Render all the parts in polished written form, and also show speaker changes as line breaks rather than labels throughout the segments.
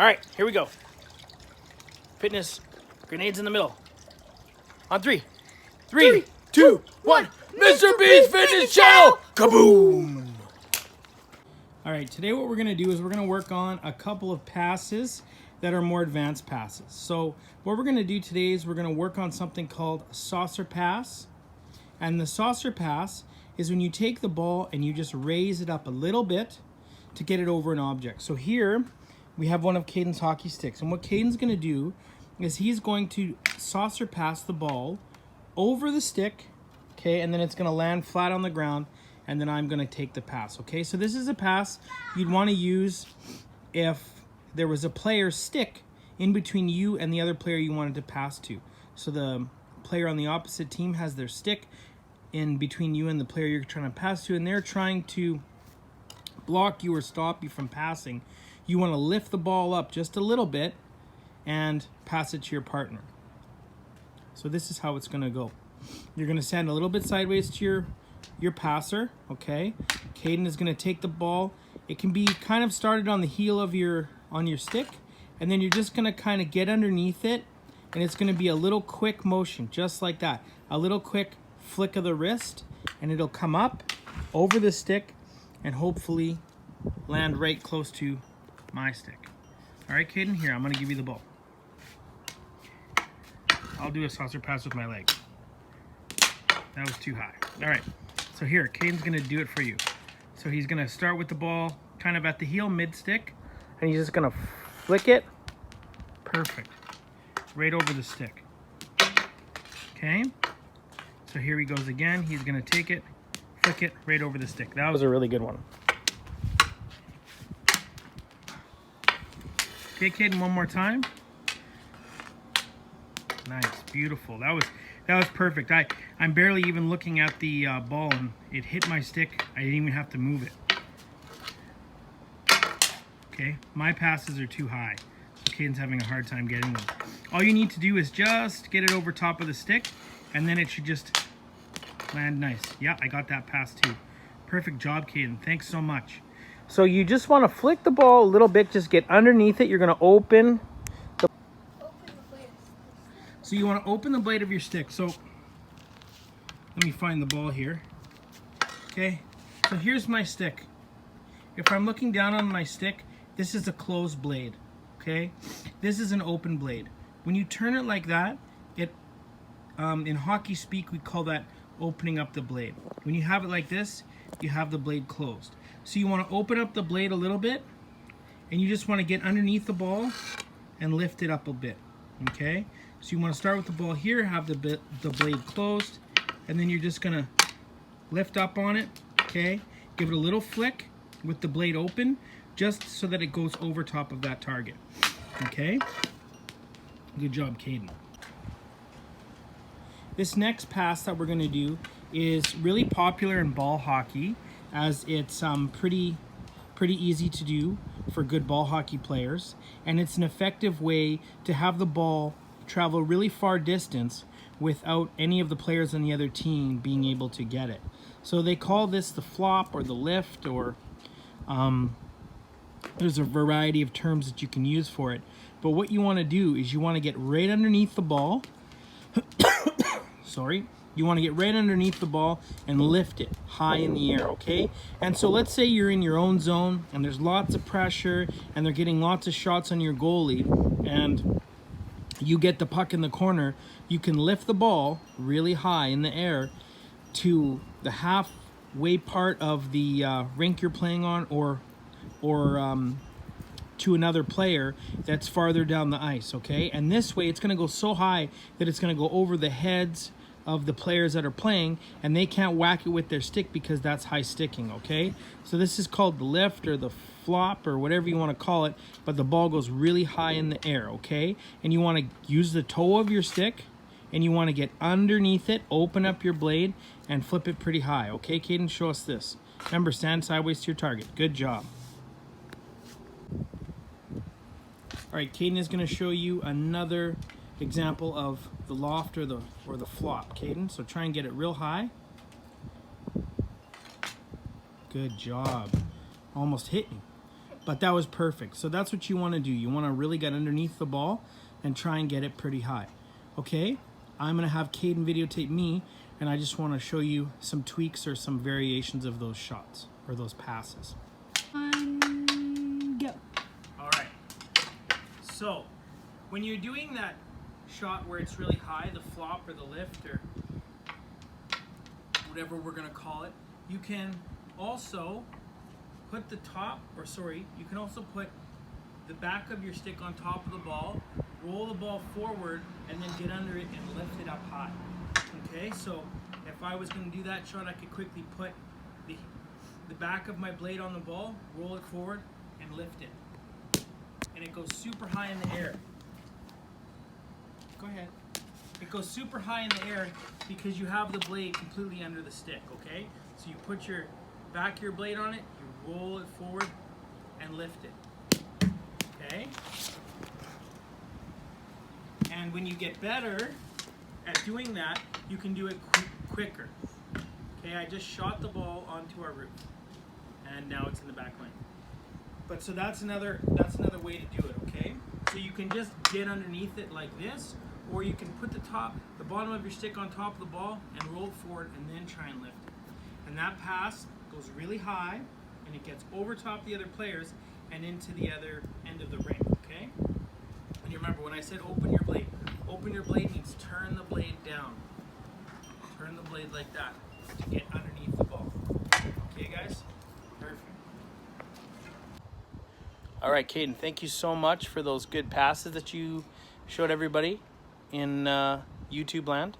All right, here we go. Fitness, grenades in the middle. On three. Three, two, one. Mr. B's Fitness Channel! Kaboom! All right, today what we're gonna do is we're gonna work on a couple of passes that are more advanced passes. So what we're gonna do today is we're gonna work on something called a saucer pass. And the saucer pass is when you take the ball and you just raise it up a little bit to get it over an object. So here we have one of Caden's hockey sticks. And what Caden's gonna do is he's going to saucer pass the ball over the stick, okay, and then it's gonna land flat on the ground, and then I'm gonna take the pass, okay? So this is a pass you'd wanna use if there was a player's stick in between you and the other player you wanted to pass to. So the player on the opposite team has their stick in between you and the player you're trying to pass to, and they're trying to block you or stop you from passing. You wanna lift the ball up just a little bit and pass it to your partner. So this is how it's gonna go. You're gonna stand a little bit sideways to your passer, okay? Caden is gonna take the ball. It can be kind of started on the heel of your stick, and then you're just gonna kind of get underneath it, and it's gonna be a little quick motion, just like that. A little quick flick of the wrist, and it'll come up over the stick and hopefully land right close to my stick. All right, Caden, here, I'm gonna give you the ball. I'll do a saucer pass with my leg. That was too high. All right, so here, Caden's gonna do it for you. So he's gonna start with the ball kind of at the heel mid-stick, and he's just gonna flick it, perfect, right over the stick. Okay, so here he goes again. He's gonna take it, flick it right over the stick. That was a really good one. Okay, Caden, one more time. Nice, beautiful. That was perfect. I'm barely even looking at the ball, and it hit my stick. I didn't even have to move it. Okay, my passes are too high, so Caden's having a hard time getting them. All you need to do is just get it over top of the stick, and then it should just land nice. Yeah, I got that pass too. Perfect job, Caden. Thanks so much. So you just want to flick the ball a little bit, just get underneath it. You're going to open the blade. So you want to open the blade of your stick. So let me find the ball here. Okay, so here's my stick. If I'm looking down on my stick, this is a closed blade. Okay, this is an open blade. When you turn it like that, it in hockey speak we call that opening up the blade. When you have it like this, you have the blade closed. So you want to open up the blade a little bit, and you just want to get underneath the ball and lift it up a bit. Okay, so you want to start with the ball here, have the blade closed, and then you're just gonna lift up on it. Okay, give it a little flick with the blade open, just so that it goes over top of that target. Okay, good job, Caden. This next pass that we're gonna do is really popular in ball hockey, as it's pretty easy to do for good ball hockey players, and it's an effective way to have the ball travel really far distance without any of the players on the other team being able to get it. So they call this the flop or the lift, or there's a variety of terms that you can use for it. But what you want to do is you want to get right underneath the ball. Sorry. You want to get right underneath the ball and lift it high in the air, okay? And so let's say you're in your own zone and there's lots of pressure and they're getting lots of shots on your goalie, and you get the puck in the corner. You can lift the ball really high in the air to the halfway part of the rink you're playing on, or to another player that's farther down the ice, okay? And this way it's going to go so high that it's going to go over the heads of the players that are playing, and they can't whack it with their stick because that's high sticking, okay? So this is called the lift or the flop or whatever you want to call it, but the ball goes really high in the air, okay? And you want to use the toe of your stick, and you want to get underneath it, open up your blade, and flip it pretty high, okay? Caden, show us this. Remember, stand sideways to your target. Good job. All right, Caden is going to show you another example of the loft or the flop, Caden. So try and get it real high. Good job. Almost hit me. But that was perfect. So that's what you want to do. You want to really get underneath the ball and try and get it pretty high. Okay, I'm going to have Caden videotape me, and I just want to show you some tweaks or some variations of those shots or those passes.
Go.
All right. So when you're doing that shot where it's really high, the flop or the lift or whatever we're going to call it, you can also put the top, or sorry, you can also put the back of your stick on top of the ball, roll the ball forward, and then get under it and lift it up high. Okay, so if I was going to do that shot, I could quickly put the back of my blade on the ball, roll it forward, and lift it. And it goes super high in the air. Go ahead. It goes super high in the air because you have the blade completely under the stick, okay? So you put your back of your blade on it, you roll it forward, and lift it. Okay? And when you get better at doing that, you can do it quicker. Okay, I just shot the ball onto our roof, and now it's in the back lane. But so that's another way to do it, okay? So you can just get underneath it like this, or you can put the bottom of your stick on top of the ball and roll it forward and then try and lift it. And that pass goes really high, and it gets over top the other players and into the other end of the ring, okay? And you remember when I said open your blade means turn the blade down. Turn the blade like that to get underneath the ball. Okay, guys? Perfect. All right, Caden, thank you so much for those good passes that you showed everybody in YouTube land.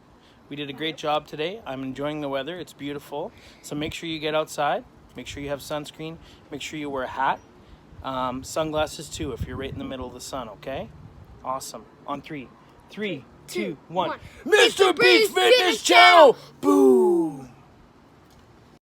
We did a great job today. I'm enjoying the weather. It's beautiful. So make sure you get outside. Make sure you have sunscreen. Make sure you wear a hat. Sunglasses too if you're right in the middle of the sun, okay? Awesome. On 3, 3, 2, 1. Mr. Beast Fitness Channel! Boom!